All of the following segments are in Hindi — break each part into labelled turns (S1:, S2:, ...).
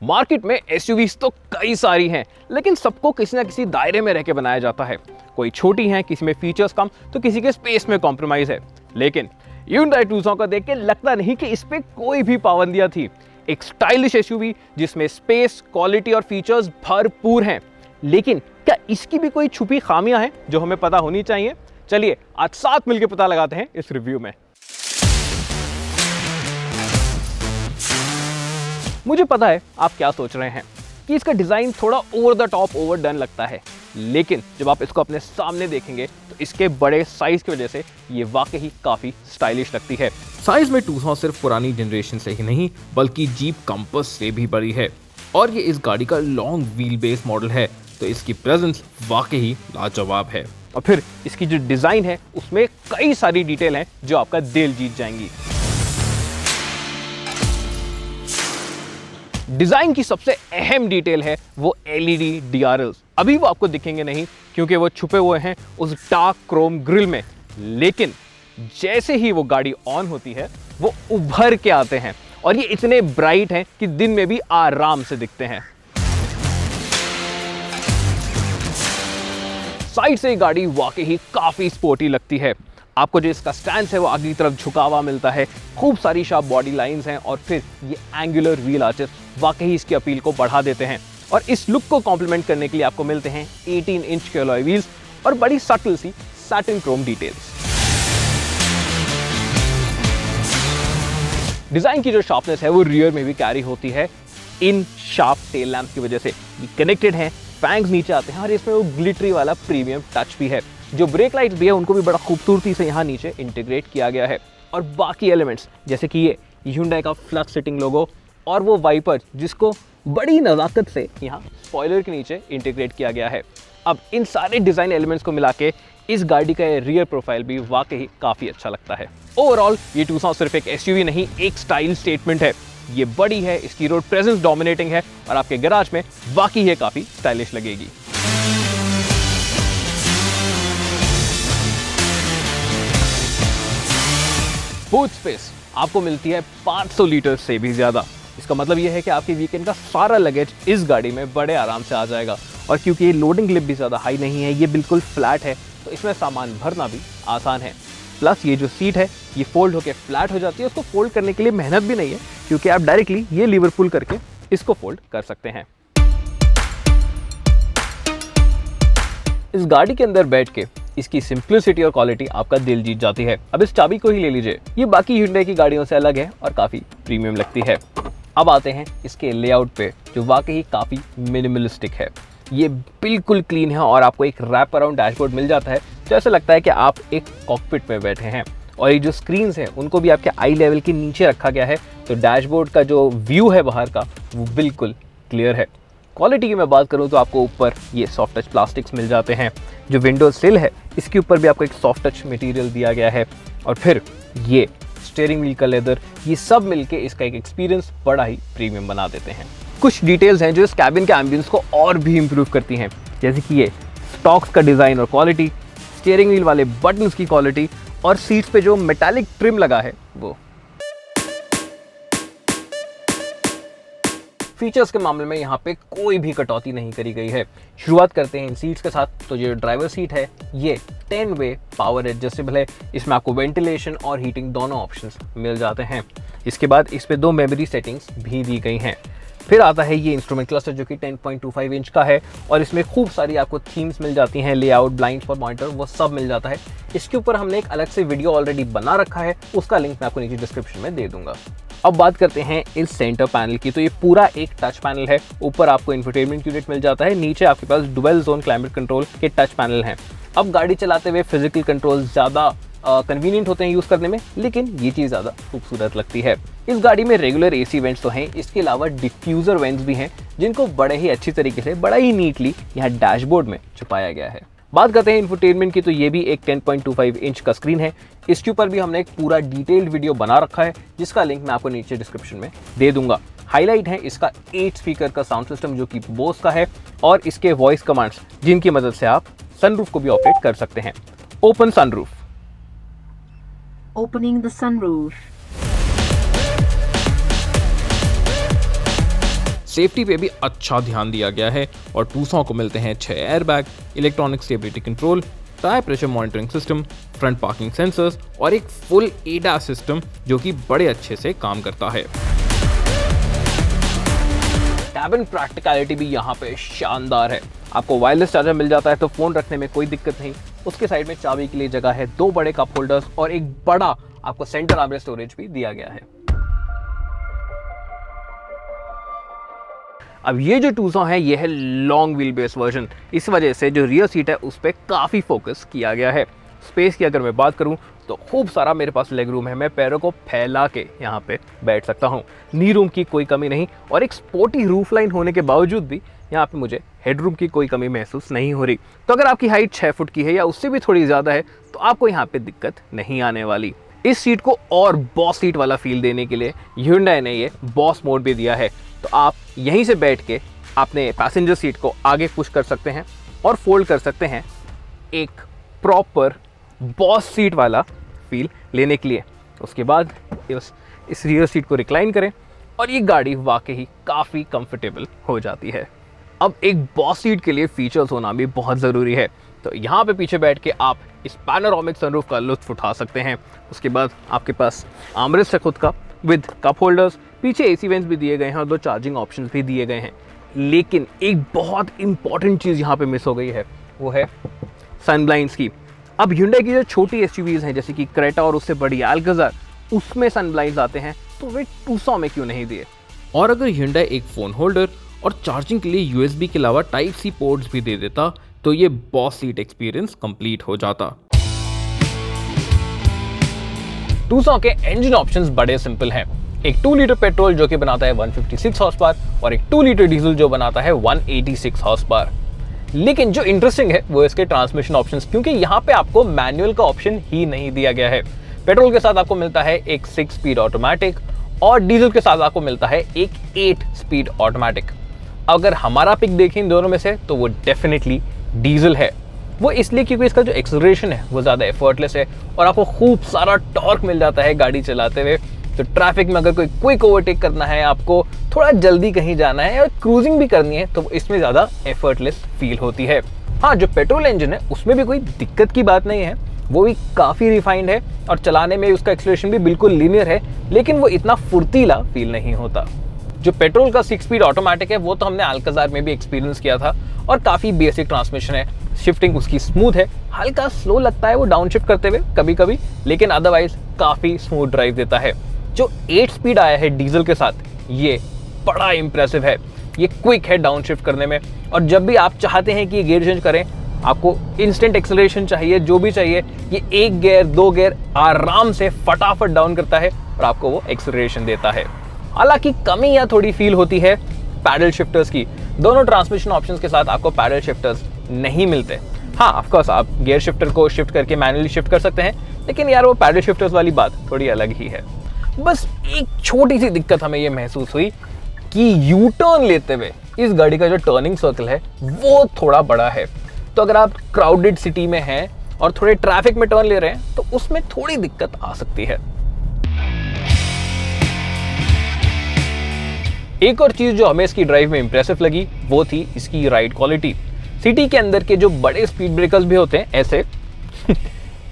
S1: मार्केट में एसयूवीज तो कई सारी हैं, लेकिन सबको किसी ना किसी दायरे में रह के बनाया जाता है। कोई छोटी है, किसी में फीचर्स कम, तो किसी के स्पेस में कॉम्प्रोमाइज है। लेकिन Hyundai Tucson को देख के लगता नहीं कि इस पे कोई भी पाबंदियां थी। एक स्टाइलिश एसयूवी जिसमें स्पेस, क्वालिटी और फीचर्स भरपूर हैं। लेकिन क्या इसकी भी कोई छुपी खामियां हैं जो हमें पता होनी चाहिए? चलिए आज साथ मिलकर पता लगाते हैं इस रिव्यू में। मुझे पता है आप क्या सोच रहे हैं कि इसका डिजाइन थोड़ा ओवर द टॉप ओवरडन लगता है, लेकिन जब आप इसको अपने सामने देखेंगे तो इसके बड़े साइज की वजह से ये वाकई काफी स्टाइलिश लगती है। साइज में Tucson सिर्फ पुरानी जनरेशन से ही नहीं बल्कि जीप कंपास से भी बड़ी है और ये इस गाड़ी का लॉन्ग व्हील बेस मॉडल है, तो इसकी प्रेजेंस वाकई लाजवाब है। और फिर इसकी जो डिजाइन है उसमें कई सारी डिटेल हैं जो आपका दिल जीत जाएंगी। डिजाइन की सबसे अहम डिटेल है वो एलईडी DRLs। अभी वो आपको दिखेंगे नहीं क्योंकि वो छुपे हुए हैं उस डार्क क्रोम ग्रिल में, लेकिन जैसे ही वो गाड़ी ऑन होती है वो उभर के आते हैं और ये इतने ब्राइट हैं कि दिन में भी आराम से दिखते हैं। साइड से ये गाड़ी वाकई काफी स्पोर्टी लगती है। आपको जो इसका स्टैंड है वो आगे की तरफ झुका हुआ मिलता है, खूब सारी शार्प बॉडी लाइंस हैं और फिर ये एंगुलर व्हील आर्चेस वाकई इसकी अपील को बढ़ा देते हैं। और इस लुक को कॉम्प्लीमेंट करने के लिए आपको मिलते हैं 18 इंच के अलॉय व्हील्स और बड़ी सटल सी सैटिन क्रोम डिटेल्स। डिजाइन की जो शार्पनेस है वो रियर में भी कैरी होती है इन शार्प टेल लैंप की वजह से। ये कनेक्टेड हैं, फैंग्स नीचे आते हैं और इसमें वो ग्लिटरी वाला प्रीमियम टच भी है। जो ब्रेक लाइट्स भी है उनको भी बड़ा खूबसूरती से यहाँ नीचे इंटीग्रेट किया गया है। और बाकी एलिमेंट्स जैसे कि ये Hyundai का फ्लक्स सिटिंग लोगो और वो वाइपर जिसको बड़ी नज़ाकत से यहाँ स्पॉइलर के नीचे इंटीग्रेट किया गया है। अब इन सारे डिज़ाइन एलिमेंट्स को मिला के इस गाड़ी का रियर प्रोफाइल भी वाकई काफ़ी अच्छा लगता है। ओवरऑल ये Tucson सिर्फ एक एसयूवी नहीं, एक स्टाइल स्टेटमेंट है। ये बड़ी है, इसकी रोड प्रेजेंस डोमिनेटिंग है और आपके गैराज में वाकई ये काफ़ी स्टाइलिश लगेगी। बूट स्पेस आपको मिलती है 500 लीटर से भी ज़्यादा। इसका मतलब यह है कि आपके वीकेंड का सारा लगेज इस गाड़ी में बड़े आराम से आ जाएगा। और क्योंकि ये लोडिंग ग्रिप भी ज़्यादा हाई नहीं है, ये बिल्कुल फ्लैट है, तो इसमें सामान भरना भी आसान है। प्लस ये जो सीट है ये फोल्ड होकर फ्लैट हो जाती है। उसको फोल्ड करने के लिए मेहनत भी नहीं है क्योंकि आप डायरेक्टली ये लीवर पुल करके इसको फोल्ड कर सकते हैं। इस गाड़ी के अंदर बैठ के इसकी सिंप्लिसिटी और क्वालिटी आपका दिल जीत जाती है। अब इस चाबी को ही ले लीजिए, ये बाकी Hyundai की गाड़ियों से अलग है और काफ़ी प्रीमियम लगती है। अब आते हैं इसके लेआउट पे जो वाकई काफ़ी मिनिमलिस्टिक है। ये बिल्कुल क्लीन है और आपको एक रैप अराउंड डैशबोर्ड मिल जाता है तो ऐसा लगता है कि आप एक कॉकपिट में बैठे हैं। और ये जो स्क्रीन्स हैं उनको भी आपके आई लेवल के नीचे रखा गया है, तो डैशबोर्ड का जो व्यू है बाहर का वो बिल्कुल क्लियर है। क्वालिटी की मैं बात करूं तो आपको ऊपर ये सॉफ्ट टच प्लास्टिक्स मिल जाते हैं। जो विंडो सिल है इसके ऊपर भी आपको एक सॉफ्ट टच मटेरियल दिया गया है और फिर ये स्टीयरिंग व्हील का लेदर, ये सब मिलके इसका एक एक्सपीरियंस बड़ा ही प्रीमियम बना देते हैं। कुछ डिटेल्स हैं जो इस कैबिन के एम्बियंस को और भी इम्प्रूव करती हैं, जैसे कि ये स्टॉक्स का डिज़ाइन और क्वालिटी, स्टीयरिंग व्हील वाले बटन्स की क्वालिटी और सीट्स पे जो मेटालिक ट्रिम लगा है वो। फीचर्स के मामले में यहाँ पे कोई भी कटौती नहीं करी गई है। शुरुआत करते हैं इन सीट्स के साथ। तो जो ड्राइवर सीट है ये 10 वे पावर एडजस्टेबल है। इसमें आपको वेंटिलेशन और हीटिंग दोनों ऑप्शंस मिल जाते हैं। इसके बाद इस पे 2 मेमोरी सेटिंग्स भी दी गई हैं। फिर आता है ये इंस्ट्रूमेंट क्लस्टर जो कि 10.25 इंच का है और इसमें खूब सारी आपको थीम्स मिल जाती हैं, लेआउट, ब्लाइंड फॉर मॉनिटर, वो सब मिल जाता है। इसके ऊपर हमने एक अलग से वीडियो ऑलरेडी बना रखा है, उसका लिंक मैं आपको नीचे डिस्क्रिप्शन में दे दूंगा। अब बात करते हैं इस सेंटर पैनल की। तो ये पूरा एक टच पैनल है। ऊपर आपको इंफोटेनमेंट यूनिट मिल जाता है, नीचे आपके पास डुअल जोन क्लाइमेट कंट्रोल के टच पैनल हैं। अब गाड़ी चलाते हुए फिजिकल कंट्रोल ज़्यादा कन्वीनियंट होते हैं यूज़ करने में, लेकिन ये चीज़ ज़्यादा खूबसूरत लगती है। इस गाड़ी में रेगुलर AC वेंट्स तो हैं, इसके अलावा डिफ्यूज़र वेंट्स भी हैं जिनको बड़े ही अच्छी तरीके से, बड़ा ही नीटली यहाँ डैशबोर्ड में छुपाया गया है। बात करते हैं इंफोटेनमेंट की, तो ये भी एक 10.25 इंच का स्क्रीन है। इसके ऊपर भी हमने एक पूरा डिटेल्ड वीडियो बना रखा है जिसका लिंक मैं आपको नीचे डिस्क्रिप्शन में दे दूंगा। हाईलाइट है इसका 8 स्पीकर का साउंड सिस्टम जो कि बोस का है और इसके वॉइस कमांड्स जिनकी मदद से आप सनरूफ को भी ऑपरेट कर सकते हैं। Open sunroof,
S2: Opening the sunroof. Safety पे भी अच्छा ध्यान दिया गया है और टूसॉन को मिलते हैं 6 airbag, electronic stability control, tyre pressure monitoring system, front parking sensors और एक फुल ADAS सिस्टम जो कि बड़े अच्छे से काम करता है।
S1: कैबिन प्रैक्टिकलिटी भी यहाँ पे शानदार है। आपको वायरलेस चार्जर मिल जाता है तो फोन रखने में कोई दिक्कत नहीं। उसके साइड में चाबी के लिए जगह है, 2 बड़े कप होल्डर्स और एक बड़ा आपको सेंटर आर्मरेस्ट स्टोरेज भी दिया गया है। अब ये जो टूसॉन है ये है लॉन्ग व्हील बेस वर्जन, इस वजह से जो रियर सीट है उस पर काफ़ी फोकस किया गया है। स्पेस की अगर मैं बात करूं तो खूब सारा मेरे पास लेग रूम है, मैं पैरों को फैला के यहाँ पे बैठ सकता हूँ। नी रूम की कोई कमी नहीं और एक स्पोर्टी रूफ लाइन होने के बावजूद भी यहाँ पे मुझे हेडरूम की कोई कमी महसूस नहीं हो रही। तो अगर आपकी हाइट 6 फुट की है या उससे भी थोड़ी ज़्यादा है तो आपको यहाँ पे दिक्कत नहीं आने वाली। इस सीट को और बॉस सीट वाला फील देने के लिए Hyundai ने ये बॉस मोड भी दिया है, तो आप यहीं से बैठ के अपने पैसेंजर सीट को आगे पुश कर सकते हैं और फोल्ड कर सकते हैं एक प्रॉपर बॉस सीट वाला फील लेने के लिए। उसके बाद इस रियर सीट को रिक्लाइन करें और ये गाड़ी वाकई काफ़ी कंफर्टेबल हो जाती है। अब एक बॉस सीट के लिए फीचर्स होना भी बहुत ज़रूरी है, तो यहाँ पे पीछे बैठ के आप इस पैनोरामिक सनरूफ का लुत्फ उठा सकते हैं। उसके बाद आपके पास आर्मरेस्ट है खुद का विद कप होल्डर्स, पीछे AC वेंट्स भी दिए गए हैं और 2 चार्जिंग ऑप्शंस भी दिए गए हैं। लेकिन एक बहुत इंपॉर्टेंट चीज़ यहाँ पे मिस हो गई है, वो है सन ब्लाइंड्स की। अब Hyundai की जो छोटी SUVs हैं जैसे कि क्रेटा और उससे बड़ी अल्काज़ार, उसमें सन ब्लाइंड्स आते हैं, तो वे टूसॉन में क्यों नहीं दिए?
S2: और अगर Hyundai एक फ़ोन होल्डर और चार्जिंग के लिए USB के अलावा Type-C पोर्ट्स भी दे देता तो ये बॉस सीट एक्सपीरियंस कंप्लीट हो जाता।
S1: टूसॉन के इंजन ऑप्शंस बड़े सिंपल हैं। एक 2 लीटर पेट्रोल जो कि बनाता है 156 हॉर्स पावर और एक 2 लीटर डीजल जो बनाता है 186 हॉर्स पावर। लेकिन जो इंटरेस्टिंग है वो इसके ट्रांसमिशन ऑप्शंस, क्योंकि यहाँ पे आपको मैनुअल का ऑप्शन ही नहीं दिया गया है। पेट्रोल के साथ आपको मिलता है एक 6 स्पीड ऑटोमेटिक और डीजल के साथ आपको मिलता है एक 8 स्पीड ऑटोमेटिक। अगर हमारा पिक देखें इन दोनों में से तो वो डेफिनेटली डीजल है। वो इसलिए क्योंकि इसका जो एक्सेलरेशन है वो ज़्यादा एफर्टलेस है और आपको खूब सारा टॉर्क मिल जाता है गाड़ी चलाते हुए। तो ट्रैफिक में अगर कोई क्विक ओवरटेक करना है, आपको थोड़ा जल्दी कहीं जाना है और क्रूजिंग भी करनी है, तो इसमें ज़्यादा एफर्टलेस फील होती है। हाँ, जो पेट्रोल इंजन है उसमें भी कोई दिक्कत की बात नहीं है, वो भी काफ़ी रिफाइंड है और चलाने में उसका एक्सेलरेशन भी बिल्कुल लीनियर है, लेकिन वो इतना फुर्तीला फील नहीं होता। जो पेट्रोल का 6 स्पीड ऑटोमेटिक है वो तो हमने अल्काज़ार में भी एक्सपीरियंस किया था और काफ़ी बेसिक ट्रांसमिशन है, शिफ्टिंग उसकी स्मूथ है, हल्का स्लो लगता है वो डाउन शिफ्ट करते हुए कभी कभी, लेकिन अदरवाइज काफ़ी स्मूथ ड्राइव देता है। जो 8 स्पीड आया है डीजल के साथ ये बड़ा इंप्रेसिव है, ये क्विक है डाउन शिफ्ट करने में और जब भी आप चाहते हैं कि ये गियर चेंज करें, आपको इंस्टेंट एक्सेलरेशन चाहिए, जो भी चाहिए, ये 1 गियर 2 गियर आराम से फटाफट डाउन करता है और आपको वो एक्सेलरेशन देता है। हालांकि कमी या थोड़ी फील होती है पैडल शिफ्टर्स की। दोनों ट्रांसमिशन ऑप्शंस के साथ आपको पैडल शिफ्टर्स नहीं मिलते। हाँ, ऑफ कोर्स आप गियर शिफ्टर को शिफ्ट करके मैनुअली शिफ्ट कर सकते हैं, लेकिन यार वो पैडल शिफ्टर्स वाली बात थोड़ी अलग ही है। बस एक छोटी सी दिक्कत हमें ये महसूस हुई कि यू टर्न लेते हुए इस गाड़ी का जो टर्निंग सर्कल है वो थोड़ा बड़ा है। तो अगर आप क्राउडेड सिटी में हैं और थोड़े ट्रैफिक में टर्न ले रहे हैं तो उसमें थोड़ी दिक्कत आ सकती है। एक और चीज जो हमें इसकी ड्राइव में इंप्रेसिव लगी वो थी इसकी राइड क्वालिटी। सिटी के अंदर के जो बड़े स्पीड ब्रेकर्स भी होते हैं ऐसे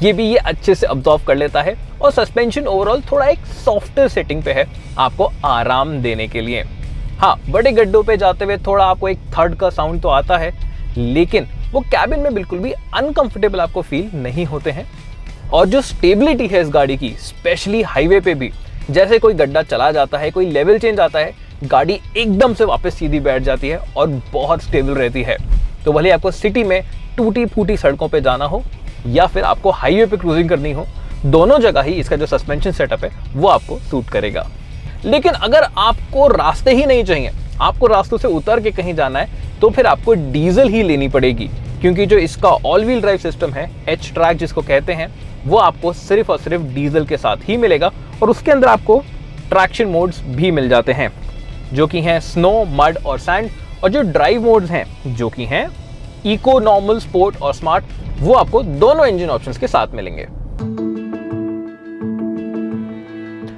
S1: ये भी ये अच्छे से अब्जॉर्व कर लेता है और सस्पेंशन ओवरऑल थोड़ा एक सॉफ्टवेयर सेटिंग पे है आपको आराम देने के लिए। हाँ, बड़े गड्ढों पे जाते हुए थोड़ा आपको एक थर्ड का साउंड तो आता है, लेकिन वो कैबिन में बिल्कुल भी अनकंफर्टेबल आपको फील नहीं होते हैं। और जो स्टेबिलिटी है इस गाड़ी की, स्पेशली हाईवे पे भी, जैसे कोई गड्ढा चला जाता है, कोई लेवल चेंज आता है, गाड़ी एकदम से वापस सीधी बैठ जाती है और बहुत स्टेबल रहती है। तो भले आपको सिटी में टूटी फूटी सड़कों पे जाना हो या फिर आपको हाईवे पे क्रूजिंग करनी हो, दोनों जगह ही इसका जो सस्पेंशन सेटअप है वो आपको सूट करेगा। लेकिन अगर आपको रास्ते ही नहीं चाहिए, आपको रास्तों से उतर के कहीं जाना है, तो फिर आपको डीजल ही लेनी पड़ेगी, क्योंकि जो इसका ऑल व्हील ड्राइव सिस्टम है, H-Track जिसको कहते हैं, वो आपको सिर्फ और सिर्फ डीजल के साथ ही मिलेगा और उसके अंदर आपको ट्रैक्शन मोड्स भी मिल जाते हैं जो कि हैं स्नो, मड और सैंड। और जो ड्राइव मोड्स हैं जो कि हैं इको, नॉर्मल, स्पोर्ट और स्मार्ट, वो आपको दोनों इंजन ऑप्शंस के साथ मिलेंगे।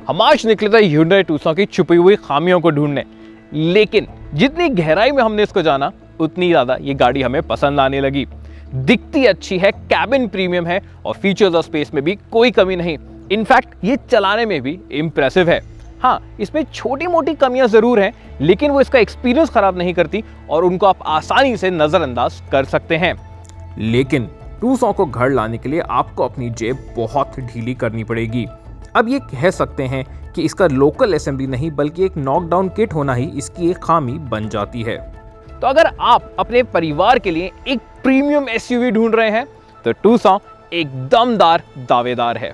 S1: हम आज निकले थे Hyundai Tucson की छुपी हुई खामियों को ढूंढने। लेकिन जितनी गहराई में हमने इसको जाना उतनी ज़्यादा ये गाड़ी हमें पसंद आने लगी। दिखती अच्छी है, कैबिन प्रीमियम है और फीचर्स और स्पेस में भी कोई कमी नहीं। इनफैक्ट ये चलाने में भी इम्प्रेसिव है। हाँ, इसमें छोटी मोटी कमियां ज़रूर हैं, लेकिन वो इसका एक्सपीरियंस ख़राब नहीं करती और उनको आप आसानी से नज़रअंदाज कर सकते हैं।
S2: लेकिन टूसॉन को घर लाने के लिए आपको अपनी जेब बहुत ढीली करनी पड़ेगी। अब ये कह सकते हैं कि इसका लोकल असेंबली नहीं बल्कि एक नॉकडाउन किट होना ही इसकी एक खामी बन जाती है।
S1: तो अगर आप अपने परिवार के लिए एक प्रीमियम एसयूवी ढूंढ रहे हैं तो टूसॉन एक दमदार दावेदार है।